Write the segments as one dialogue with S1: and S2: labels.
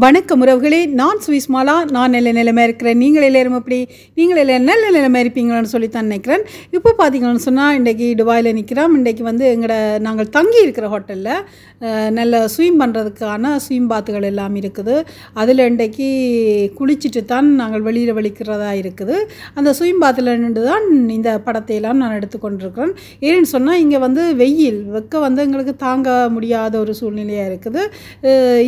S1: வணக்கம் உறவுகளே, நான் சுவிஸ் மாலா. நான் நல்ல நிலைமை இருக்கிறேன். நீங்கள் எல்லாரும் எப்படி? நீங்கள் எல்லாம் நல்ல நிலைமை இருப்பீங்களான்னு சொல்லித்தான் நினைக்கிறேன். இப்போ பார்த்தீங்கன்னு சொன்னால், இன்றைக்கி துபாயில் நிற்கிறோம். இன்றைக்கி நாங்கள் தங்கி இருக்கிற ஹோட்டலில் நல்ல ஸ்விம் பண்ணுறதுக்கான ஸ்விம் பாத்துகள் எல்லாம் இருக்குது. அதில் இன்றைக்கி குளிச்சுட்டு தான் நாங்கள் வெளியில் வலிக்கிறதா இருக்குது. அந்த ஸ்விம் பாத்தில் நின்று தான் இந்த படத்தையெல்லாம் நான் எடுத்துக்கொண்டிருக்கிறேன். ஏன்னு சொன்னால், இங்கே வெயில் எங்களுக்கு தாங்க முடியாத ஒரு சூழ்நிலையாக இருக்குது.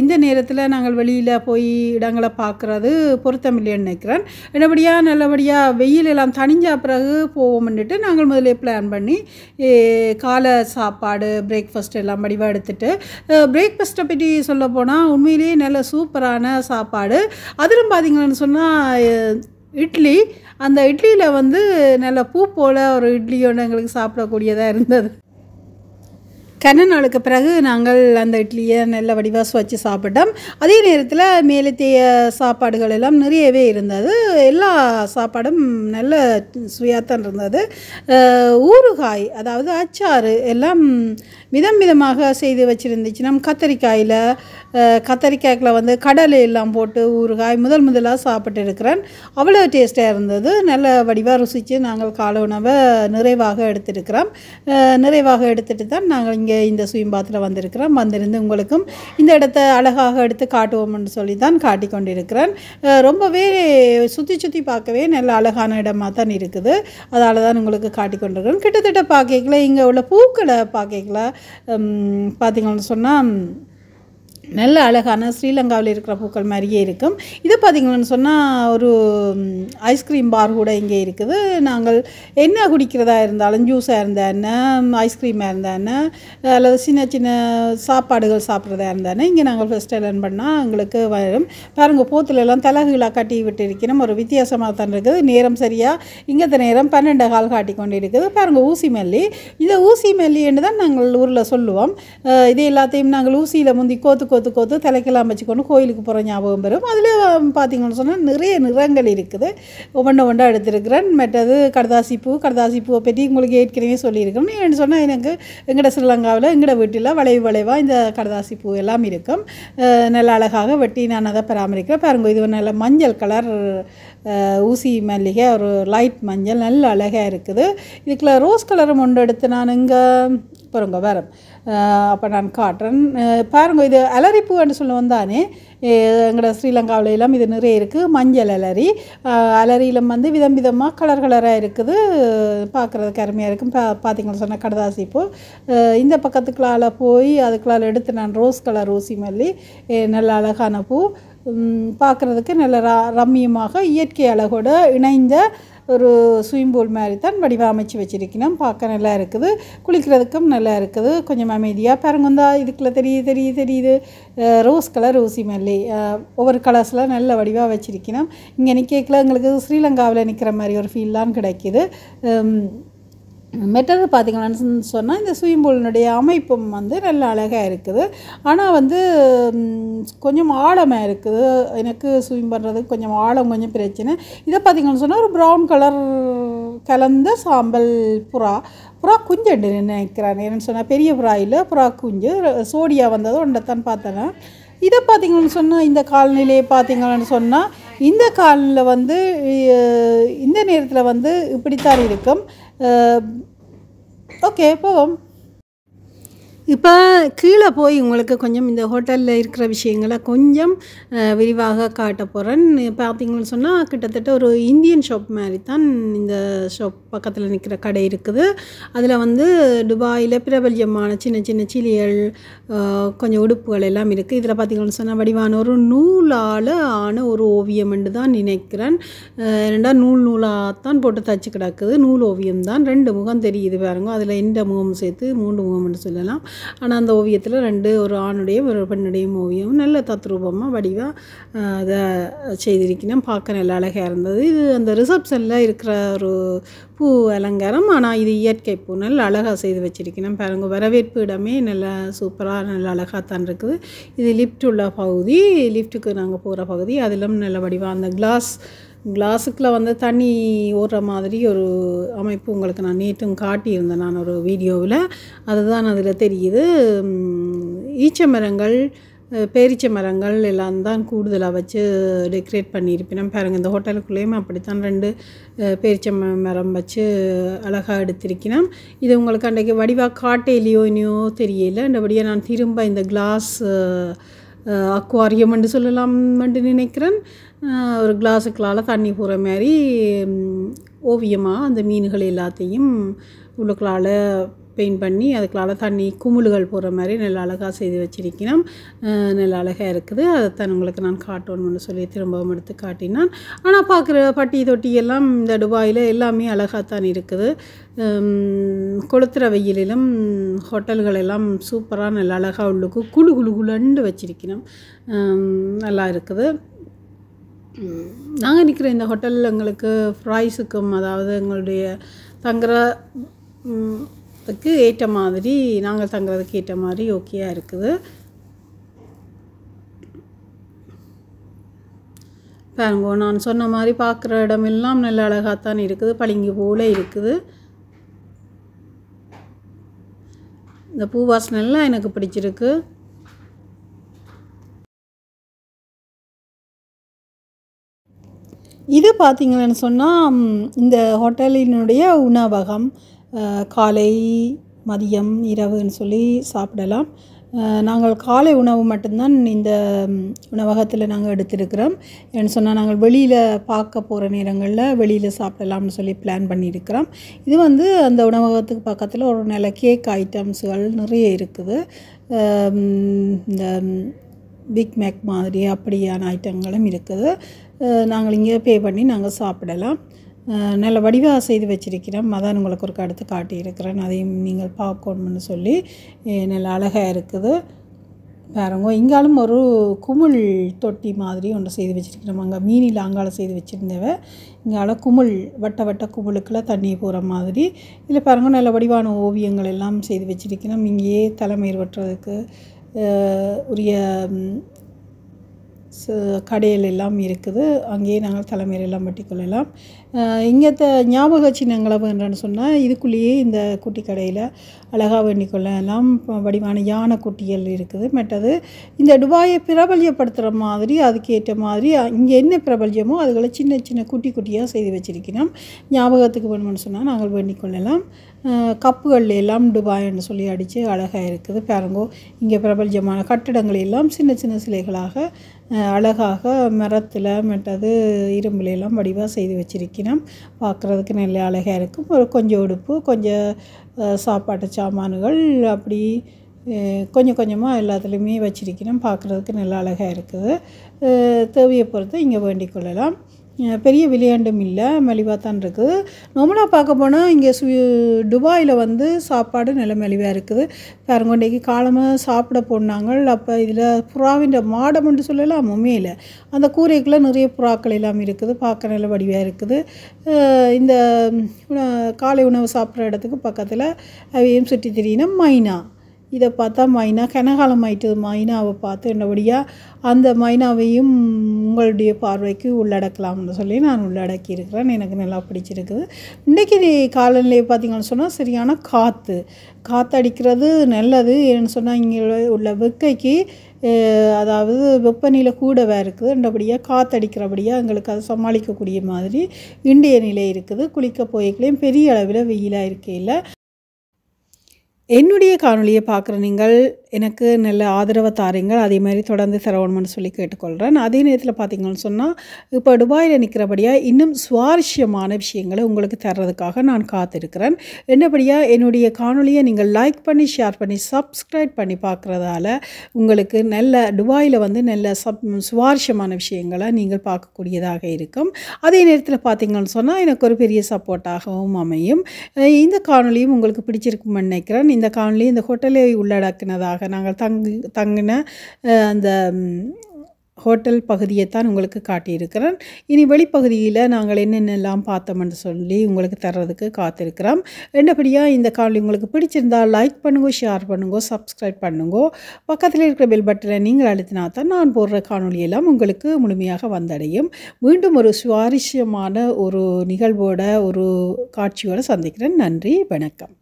S1: இந்த நேரத்தில் நாங்கள் வெளியில் போய் இடங்களை பார்க்குறது பொருத்தமில்லைன்னு நினைக்கிறேன். நல்லபடியாக வெயில் எல்லாம் தணிஞ்ச பிறகு போவோம்னுட்டு நாங்கள் முதலே பிளான் பண்ணி காலை சாப்பாடு பிரேக்ஃபாஸ்ட் எல்லாம் வடிவாக எடுத்துகிட்டு, பிரேக்ஃபாஸ்ட்டை பற்றி சொல்ல போனால் உண்மையிலேயே நல்ல சூப்பரான சாப்பாடு. அதிலும் பார்த்திங்கன்னு சொன்னால் இட்லி, அந்த இட்லியில் நல்ல பூ போல் ஒரு இட்லியோடு எங்களுக்கு சாப்பிடக்கூடியதாக இருந்தது. கன நாளுக்கு பிறகு நாங்கள் அந்த இட்லியை நல்ல வடிவாக வச்சு சாப்பிட்டோம். அதே நேரத்தில் மேலத்தைய சாப்பாடுகள் எல்லாம் நிறையவே இருந்தது. எல்லா சாப்பாடும் நல்ல சுவையாகத்தான் இருந்தது. ஊறுகாய், அதாவது அச்சாறு எல்லாம் விதமாக செய்து வச்சுருந்துச்சு. நம்ம கத்தரிக்காய்க்குள்ள கடலை எல்லாம் போட்டு ஊறுகாய் முதலாக சாப்பிட்டு இருக்கிறேன். அவ்வளோ டேஸ்ட்டாக இருந்தது. நல்ல வடிவாக ருசித்து நாங்கள் காலை உணவை நிறைவாக எடுத்துருக்கிறோம். நிறைவாக எடுத்துகிட்டு தான் நாங்கள் இங்கே இந்த ஸ்விம் பாத்தில் வந்திருந்து உங்களுக்கும் இந்த இடத்த அழகாக எடுத்து காட்டுவோம்னு சொல்லி தான் காட்டி கொண்டிருக்கிறேன். ரொம்பவே சுற்றி பார்க்கவே நல்ல அழகான இடமாக தான் இருக்குது. அதால் தான் உங்களுக்கு காட்டி கொண்டிருக்கிறேன். கிட்டத்தட்ட பார்க்கல இங்கே உள்ள பூக்களை பார்க்கல பார்த்திங்கன்னு சொன்னால் நல்ல அழகான ஸ்ரீலங்காவில் இருக்கிற பூக்கள் மாதிரியே இருக்கும். இது பார்த்திங்கன்னு சொன்னால் ஒரு ஐஸ்கிரீம் பார் கூட இங்கே இருக்குது. நாங்கள் என்ன குடிக்கிறதா இருந்தாலும், ஜூஸாக இருந்தால் என்ன, ஐஸ்கிரீமாக இருந்தால் என்ன, அல்லது சின்ன சாப்பாடுகள் சாப்பிட்றதா இருந்தானே இங்கே நாங்கள் ஃபஸ்ட்டு லேர்ன் பண்ணால் எங்களுக்கு வரும். பாருங்கள், போத்துலெல்லாம் தலகுகளாக கட்டி விட்டு இருக்கிறோம். ஒரு வித்தியாசமாக தான் இருக்குது. நேரம் சரியாக இங்கத்த நேரம் 12:15 காட்டி கொண்டு இருக்குது. பாருங்கள், ஊசி மல்லி. இதை ஊசி மல்லின்னு தான் நாங்கள் ஊரில் சொல்லுவோம். இது எல்லாத்தையும் நாங்கள் ஊசியில் முந்தி கோத்து தலைக்கெல்லாம் வச்சுக்கொண்டு கோயிலுக்கு போகிற ஞாபகம் வரும். அதில் பார்த்திங்கன்னு சொன்னால் நிறைய நிறங்கள் இருக்குது. ஒவ்வொன்றா எடுத்துருக்கிறேன். மற்றது கடதாசி பூவை பற்றி உங்களுக்கு ஏற்கனவே சொல்லியிருக்கேன். ஏன்னு சொன்னால், எனக்கு எங்களோட ஸ்ரீலங்காவில் எங்களோட வீட்டில் வளைவாக இந்த கடதாசி பூ எல்லாம் இருக்கும். நல்ல அழகாக வெட்டி நான் அதை பராமரிக்கிறேன். பாருங்கள், இது நல்ல மஞ்சள் கலர் ஊசி மல்லிகை, ஒரு லைட் மஞ்சள், நல்ல அழகாக இருக்குது. இதுக்குள்ள ரோஸ் கலரும் ஒன்று எடுத்து நான் இங்கே பாருங்க வரேன். அப்போ நான் காட்டுறேன். பாருங்கள், இது அலரிப்பூன்னு சொல்லுவோம் தானே. எங்களோட ஸ்ரீலங்காவில் எல்லாம் இது நிறைய இருக்குது. மஞ்சள் அலரியில் விதமாக கலராக இருக்குது. பார்க்குறதுக்கு அருமையாக இருக்கும். பார்த்திங்கன்னு சொன்னால் கடதாசி பூ. இந்த பக்கத்துக்குள்ளால் போய் அதுக்குள்ளால் எடுத்து நான் ரோஸ் கலர் ஊசி மல்லி, நல்ல அழகான பூ. பார்க்குறதுக்கு நல்ல ரம்மியமாக இயற்கை அழகோடு இணைந்த ஒரு ஸ்விம் பூல் மாதிரி தான் வடிவமைச்சு வச்சுருக்கணும். பார்க்க நல்லா இருக்குது. குளிக்கிறதுக்கும் நல்லா இருக்குது. கொஞ்சம் அமைதியாக பாருங்கந்தா. இதுக்குள்ளே தெரியுது ரோஸ் கலர் ஊசி மல்லி. ஒவ்வொரு கலர்ஸில் நல்ல வடிவாக வச்சுருக்கணும். இங்கே நிற்கல எங்களுக்கு ஸ்ரீலங்காவில் நிற்கிற மாதிரி ஒரு ஃபீல்லாம் கிடைக்கிது. மெட்டது பார்த்திங்கன்னு சொன்னால், இந்த ஸ்விம் பூலினுடைய அமைப்பும் நல்ல அழகாக இருக்குது. ஆனால் கொஞ்சம் ஆழமாக இருக்குது. எனக்கு ஸ்விம் பண்ணுறதுக்கு கொஞ்சம் கொஞ்சம் பிரச்சனை. இதை பார்த்திங்கன்னு சொன்னால், ஒரு ப்ரௌன் கலர் கலந்த சாம்பல் புறா குஞ்சு நினைக்கிறேன். என்னென்னு சொன்னால், பெரிய புறா இல்லை, புறா குஞ்சு சோடியா வந்ததோ ஒன்றைத்தான் பார்த்தேன்னா. இதை பார்த்திங்கன்னு சொன்னால், இந்த காலநிலையை பார்த்திங்கன்னு சொன்னால், இந்த காலனில் இந்த நேரத்தில் இப்படித்தான் இருக்கும். ஓகே, போவோம். இப்போ கீழே போய் உங்களுக்கு கொஞ்சம் இந்த ஹோட்டலில் இருக்கிற விஷயங்களை கொஞ்சம் விரிவாக காட்ட போகிறேன். பார்த்திங்கன்னு சொன்னால், கிட்டத்தட்ட ஒரு இந்தியன் ஷாப் மாதிரி தான் இந்த ஷாப் பக்கத்தில் நிற்கிற கடை இருக்குது. அதில் துபாயில் பிரபல்யமான சின்ன சீலிகள், கொஞ்சம் உடுப்புகள் எல்லாம் இருக்குது. இதில் பார்த்திங்கன்னு சொன்னால், வடிவான ஒரு நூலால் ஆன ஒரு ஓவியம் என்று தான் நினைக்கிறேன். ரெண்டாக நூலாகத்தான் போட்டு தச்சு கிடக்குது. நூல் ஓவியம் தான். 2 முகம் தெரியுது பாருங்க. அதில் எந்த முகம் சேர்த்து 3 முகம்னு சொல்லலாம். ஆனால் அந்த ஓவியத்தில் 2, ஒரு ஆணுடையும் ஒரு பெண்ணுடையும் ஓவியம் நல்ல தத்ரூபமாக வடிவாக அதை செய்திருக்கணும். பார்க்க நல்ல அழகாக இருந்தது. இது அந்த ரிசப்ஷனில் இருக்கிற ஒரு பூ அலங்காரம். ஆனால் இது இயற்கை பூ. நல்ல அழகாக செய்து வச்சுருக்கணும். பாருங்கள், வரவேற்பு இடமே நல்லா சூப்பராக நல்ல அழகாக தான் இருக்குது. இது லிஃப்ட் உள்ள பகுதி. லிஃப்ட்டுக்கு நாங்கள் போகிற பகுதி. அதிலும் நல்ல வடிவாக அந்த கிளாஸுக்குள்ளே தண்ணி ஓடுற மாதிரி ஒரு அமைப்பு உங்களுக்கு நான் நேற்றும் காட்டியிருந்தேன் நான் ஒரு வீடியோவில். அதுதான் அதில் தெரியுது. ஈச்ச மரங்கள், பேரிச்சை மரங்கள் எல்லாம் தான் கூடுதலாக வச்சு டெக்கரேட் பண்ணியிருப்பேன் பாருங்கள். இந்த ஹோட்டலுக்குள்ளேயுமே அப்படித்தான் 2 பேரிச்சை மரம் வச்சு அழகாக எடுத்திருக்கிறேன். இது உங்களுக்கு அன்றைக்கு வடிவாக காட்டையிலையோ இனியோ தெரியல. அந்தபடியாக நான் திரும்ப இந்த கிளாஸ் அக்வாரியம் என்று சொல்லலாம்னு நினைக்கிறேன். ஒரு கிளாஸுக்களால் தண்ணி போகிற மாதிரி ஓவியமாக அந்த மீன்கள் எல்லாத்தையும் உள்ளுக்களால் பெயிண்ட் பண்ணி அதுக்களால் தண்ணி குமிழ்கள் போகிற மாதிரி நல்ல அழகாக செய்து வச்சிருக்கிறேன். நல்ல அழகாக இருக்குது. அதைத்தான் உங்களுக்கு நான் காட்டணும்னு சொல்லி திரும்பவும் எடுத்து காட்டினான். ஆனால் பார்க்குற பட்டி தொட்டி எல்லாம் இந்த துபாயில் எல்லாமே அழகாகத்தான் இருக்குது. கொளுத்துற வெயிலிலும் ஹோட்டல்கள் எல்லாம் சூப்பராக நல்ல அழகாக உள்ளுக்கு குழு குழு குழுண்டு வச்சிருக்கிறோம். நல்லா இருக்குது. நாங்கள் நிற்கிற இந்த ஹோட்டல் எங்களுக்கு ப்ரைஸுக்கும் அதாவது எங்களுடைய தங்குறதுக்கு ஏற்ற மாதிரி நாங்கள் தங்குறதுக்கு ஏற்ற மாதிரி ஓகேயாக இருக்குது. பாருங்க, நான் சொன்ன மாதிரி பார்க்குற இடமெல்லாம் நல்ல அழகாகத்தான் இருக்குது. பளிங்கு போல் இருக்குது. இந்த பூ வாசனைலாம் எனக்கு பிடிச்சிருக்கு. இது பார்த்திங்கன்னு சொன்னால் இந்த ஹோட்டலினுடைய உணவகம் காலை மதியம் இரவுன்னு சொல்லி சாப்பிடலாம். நாங்கள் காலை உணவு மட்டும்தான் இந்த உணவகத்தில் நாங்கள் எடுத்திருக்கிறோம். ஏன்னு சொன்னால் நாங்கள் வெளியில் பார்க்க போகிற நேரங்களில் வெளியில் சாப்பிடலாம்னு சொல்லி பிளான் பண்ணியிருக்கிறோம். இது அந்த உணவகத்துக்கு பக்கத்தில் ஒரு நல்ல கேக் ஐட்டம்ஸுகள் நிறைய இருக்குது. இந்த பிக் மேக் மாதிரி அப்படியான ஐட்டங்களும் இருக்குது. நாங்கள் இங்கே பே பண்ணி நாங்கள் சாப்பிடலாம். நல்ல வடிவாக செய்து வச்சிருக்கிறோம். அதான் உங்களுக்கு ஒரு அடுத்து காட்டியிருக்கிறேன். அதையும் நீங்கள் பார்க்கணும்னு சொல்லி நல்ல அழகாக இருக்குது. பாருங்க, இங்காலும் ஒரு குமிழ் தொட்டி மாதிரி ஒன்று செய்து வச்சுருக்கிறோம். அங்கே மீனில் அங்கால செய்து வச்சுருந்தவ இங்கால குமிழ் வட்ட வட்ட குமிழுக்குள்ள தண்ணி போகிற மாதிரி. இதில் பாருங்கள் நல்ல வடிவான ஓவியங்கள் எல்லாம் செய்து வச்சுருக்கிறோம். இங்கேயே தலைமயிர் வெட்டுறதுக்கு உரிய கடைகள் எல்லாம் இருக்குது. அங்கேயே நாங்கள் தலைமையில் எல்லாம் வெட்டிக்கொள்ளலாம். இங்கே ஞாபக சின்னங்களை வேண்டுன்னு சொன்னால் இதுக்குள்ளேயே இந்த குட்டி கடையில் அழகாக வேண்டிக்கொள்ளலாம். வடிவான யானை குட்டிகள் இருக்குது. மற்றது இந்த துபாயை பிரபல்யப்படுத்துகிற மாதிரி அதுக்கேற்ற மாதிரி இங்கே என்ன பிரபல்யமோ அதுகளை சின்ன சின்ன குட்டி குட்டியாக செய்து வச்சிருக்கிறோம். ஞாபகத்துக்கு வேணும்னு சொன்னால் நாங்கள் வேண்டிக்கொள்ளலாம். கப்புகள் எல்லாம் துபாய்ன்னு சொல்லி அடித்து அழகாக இருக்குது. பாருங்கோ, இங்கே பிரபல்யமான கட்டிடங்கள் எல்லாம் சின்ன சின்ன சிலைகளாக அழகாக மரத்தில் மற்றது இரும்புல எல்லாம் வடிவாக செய்து வச்சிருக்கிறோம். பார்க்குறதுக்கு நல்ல அழகாக இருக்கும். ஒரு கொஞ்சம் உடுப்பு, கொஞ்சம் சாப்பாட்டு சாமான்கள் அப்படி கொஞ்சம் கொஞ்சமாக எல்லாத்துலேயுமே வச்சிருக்கிறோம். பார்க்குறதுக்கு நல்ல அழகாக இருக்குது. தேவையை பொறுத்து இங்கே வேண்டிக் கொள்ளலாம். பெரிய விளையாண்டும் இல்லை, மலிவாக தான் இருக்குது. நார்மலாக பார்க்க போனால் இங்கே துபாயில் சாப்பாடு நல்ல மலிவாக இருக்குது. பாருங்க, இன்றைக்கி காலமாக சாப்பிட போனாங்க. அப்போ இதில் புறாவின் மாடம்னு சொல்லலாம் உண்மையில். அந்த கூரைக்குள்ளே நிறைய புறாக்கள் எல்லாம் இருக்குது. பார்க்க நல்ல வடிவாக இருக்குது. இந்த காலை உணவு சாப்பிட்ற இடத்துக்கு பக்கத்தில் அவையும் சுற்றி திரியினா மைனா. இதை பார்த்தா மைனா கனகாலம் ஆயிட்டது. மைனாவை பார்த்து என்னபடியாக அந்த மைனாவையும் உங்களுடைய பார்வைக்கு உள்ளடக்கலாம்னு சொல்லி நான் உள்ளடக்கி இருக்கிறேன். எனக்கு நல்லா பிடிச்சிருக்குது. இன்றைக்கி காலநிலையை பார்த்திங்கன்னு சொன்னால் சரியான காற்றடிக்கிறது நல்லது. ஏன்னு சொன்னால் இங்கே உள்ள வெக்கைக்கு அதாவது வெப்பநிலை கூடவே இருக்குது. ரெண்டபடியாக காற்றடிக்கிறபடியாக எங்களுக்கு அதை சமாளிக்கக்கூடிய மாதிரி இந்திய நிலை இருக்குது. குளிக்க போய்க்கலையும் பெரிய அளவில் வெயிலாக இருக்கையில் என்னுடைய காணொலியை பார்க்குற நீங்கள் எனக்கு நல்ல ஆதரவை தாரீங்கள். அதே மாதிரி தொடர்ந்து தரணும்னு சொல்லி கேட்டுக்கொள்கிறேன். அதே நேரத்தில் பார்த்திங்கன்னு சொன்னால் இப்போ துபாயில் நிற்கிறபடியாக இன்னும் சுவாரஸ்யமான விஷயங்களை உங்களுக்கு தர்றதுக்காக நான் காத்திருக்கிறேன். என்னபடியாக என்னுடைய காணொலியை நீங்கள் லைக் பண்ணி ஷேர் பண்ணி சப்ஸ்கிரைப் பண்ணி பார்க்குறதால உங்களுக்கு நல்ல துபாயில் நல்ல சுவாரஸ்யமான விஷயங்களை நீங்கள் பார்க்கக்கூடியதாக இருக்கும். அதே நேரத்தில் பார்த்திங்கன்னு சொன்னால் எனக்கு ஒரு பெரிய சப்போர்ட்டாகவும் அமையும். இந்த காணொலியும் உங்களுக்கு பிடிச்சிருக்கும்னு நினைக்கிறேன். இந்த காணொலி இந்த ஹோட்டலை உள்ளடக்கினதாக நாங்கள் தங்கின அந்த ஹோட்டல் பகுதியைத்தான் உங்களுக்கு காட்டியிருக்கிறேன். இனி வெளிப்பகுதியில் நாங்கள் என்னென்னலாம் பார்த்தோம்னு சொல்லி உங்களுக்கு தர்றதுக்கு காத்திருக்கிறோம். என்னபடியாக இந்த காணொலி உங்களுக்கு பிடிச்சிருந்தால் லைக் பண்ணுங்க, ஷேர் பண்ணுங்க, சப்ஸ்கிரைப் பண்ணுங்க. பக்கத்தில் இருக்கிற பெல் பட்டனை நீங்கள் அழுத்தினா தான் நான் போடுற காணொலியெல்லாம் உங்களுக்கு முழுமையாக வந்தடையும். மீண்டும் ஒரு சுவாரஸ்யமான ஒரு நிகழ்வோட ஒரு காட்சியோடு சந்திக்கிறேன். நன்றி, வணக்கம்.